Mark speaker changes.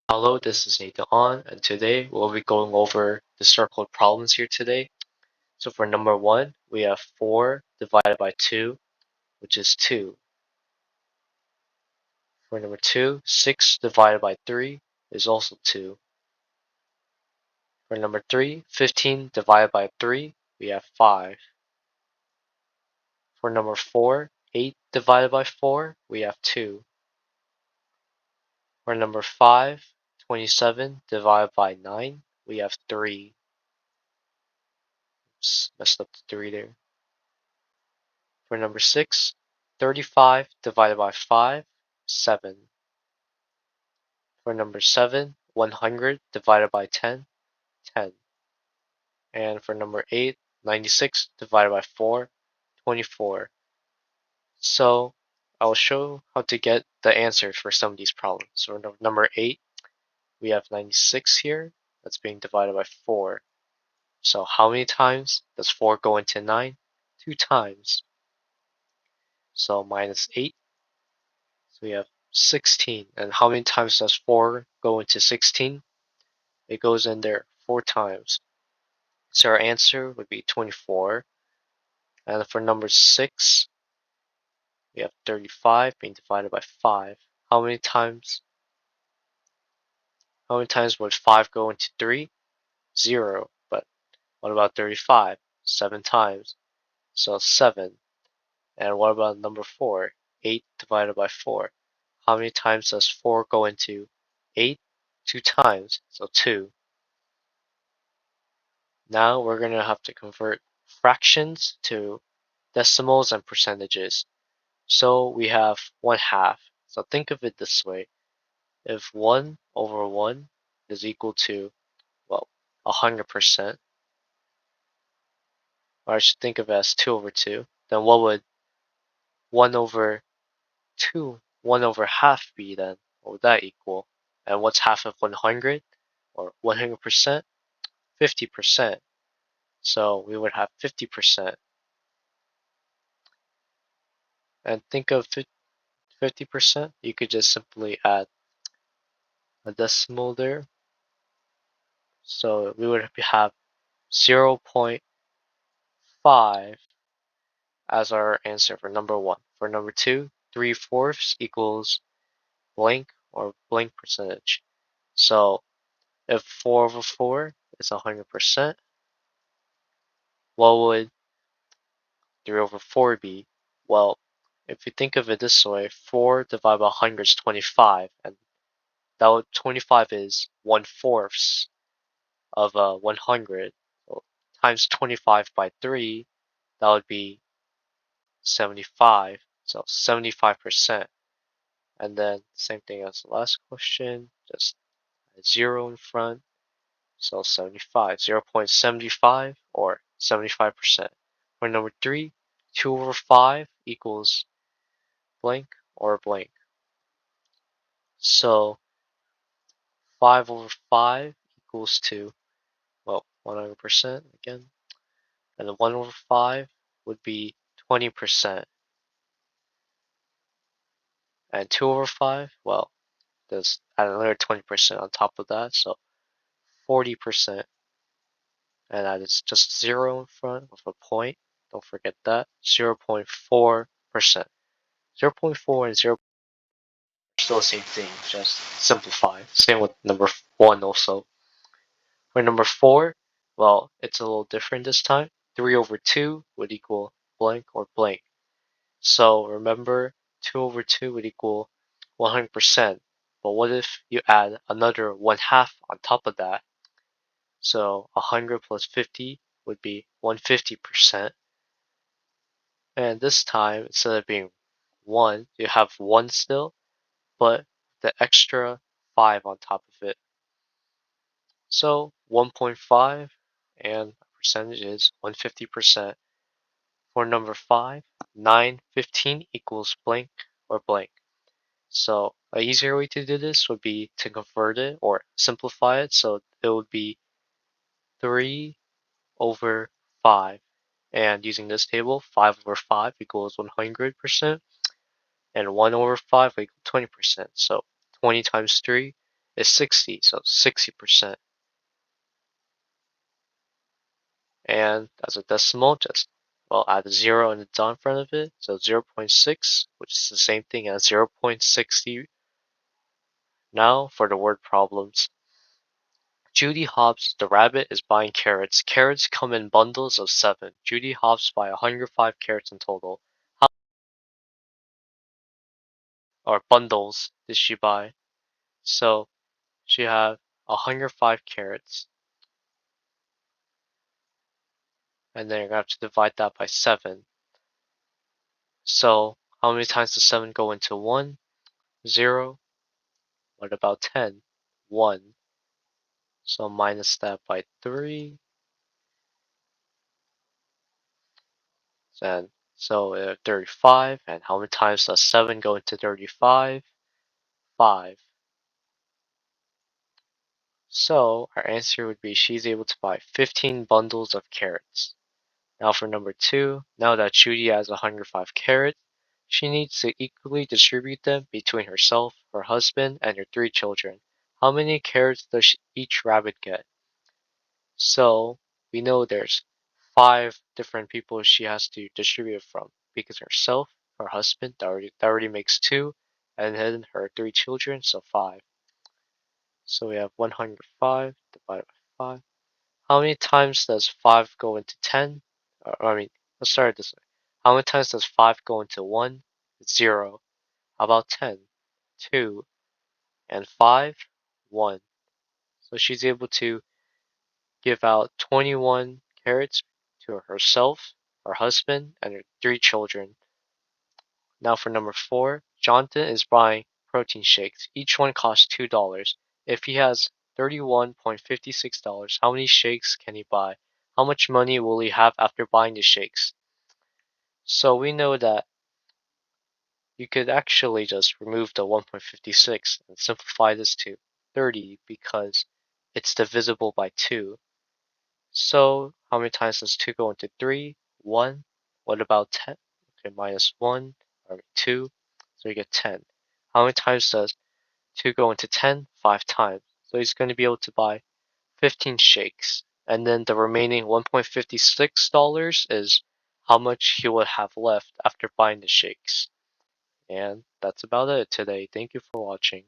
Speaker 1: Hello, this is NathanAhn, and today we'll be going over the circled problems here today. So for number 1, we have 4 divided by 2, which is 2. For number 2, 6 divided by 3 is also 2. For number 3, 15 divided by 3, we have 5. For number 4, 8 divided by 4, we have 2. For number 5, 27 divided by 9, we have 3. Messed up the 3 there. For number 6, 35 divided by 5, 7. For number 7, 100 divided by 10, 10. And for number 8, 96 divided by 4, 24. So I will show how to get the answers for some of these problems. So number 8, we have 96 here. That's being divided by 4. So how many times does 4 go into 9? 2 times. So minus 8. So we have 16. And how many times does 4 go into 16? It goes in there 4 times. So our answer would be 24. And for number 6, we have 35 being divided by 5. How many times? How many times would 5 go into 3? 0. But what about 35? 7 times. So 7. And what about number 4? 8 divided by 4. How many times does 4 go into 8? 2 times. So 2. Now we're going to have to convert fractions to decimals and percentages. So we have 1/2. So think of it this way. If 1 over 1 is equal to, well, 100%, or I should think of it as 2 over 2, then what would 1 over 2, 1 over half be then? What would that equal? And what's half of 100? Or 100%? 50%. So we would have 50%. And think of 50%, you could just simply add a decimal there. So we would have 0.5 as our answer for number 1. For number 2, 3/4 equals blank or blank percentage. So if 4 over 4 is 100%, what would 3 over 4 be? Well, if you think of it this way, 4 divided by 100 is 25, and 25 is 1/4 of 100. So times 25 by 3, that would be 75. So 75%. And then same thing as the last question, just a 0 in front. So 75, 0.75 or 75%. For number 3, 2 over 5 equals blank or blank. So 5 over 5 equals to, well, 100% again. And then 1 over 5 would be 20%. And 2 over 5, well, there's add another 20% on top of that, so 40%. And that is just 0 in front of a point. Don't forget that. 0.4%. 0.4 and 0 are still the same thing, just simplify. Same with number 1 also. For number 4, well, it's a little different this time. 3 over 2 would equal blank or blank. So remember, 2 over 2 would equal 100%. But what if you add another 1/2 on top of that? So 100 plus 50 would be 150%. And this time, instead of being 1, you have 1 still, but the extra 5 on top of it. So 1.5, and percentage is 150%. For number 5, 9/15 equals blank or blank. So a easier way to do this would be to convert it or simplify it. So it would be 3 over 5. And using this table, 5 over 5 equals 100%, and 1 over 5 equals 20%. So 20 times 3 is 60, so 60%. And as a decimal, just, well, add a 0 and a dot in front of it, so 0.6, which is the same thing as 0.60. Now for the word problems. Judy Hopps the rabbit is buying carrots. Carrots come in bundles of 7. Judy Hopps buy 105 carrots in total. How or bundles did she buy? So she had 105 carrots, and then you're gonna have to divide that by 7. So how many times does 7 go into 1? 0. What about 10? 1. So minus that by 3. And so 35. And how many times does 7 go into 35? 5. So our answer would be she's able to buy 15 bundles of carrots. Now for number 2, now that Judy has 105 carrots, she needs to equally distribute them between herself, her husband, and her 3 children. How many carrots does each rabbit get? So we know there's 5 different people she has to distribute it from, because herself, her husband, that already makes 2, and then her 3 children, so 5. So we have 105 divided by 5. How many times does 5 go into 10? I mean, let's start it this way. How many times does 5 go into 1? 0. How about 10? 2. And 5? 1. So she's able to give out 21 carrots to herself, her husband, and her 3 children. Now for number 4, Jonathan is buying protein shakes. Each one costs $2. If he has $31.56, how many shakes can he buy? How much money will he have after buying the shakes? So we know that you could actually just remove the 1.56 and simplify this to 30 because it's divisible by 2. So how many times does 2 go into 3? 1. What about 10? Okay, minus 1, or 2. So you get 10. How many times does 2 go into 10? 5 times. So he's going to be able to buy 15 shakes. And then the remaining $1.56 is how much he would have left after buying the shakes. And that's about it today. Thank you for watching.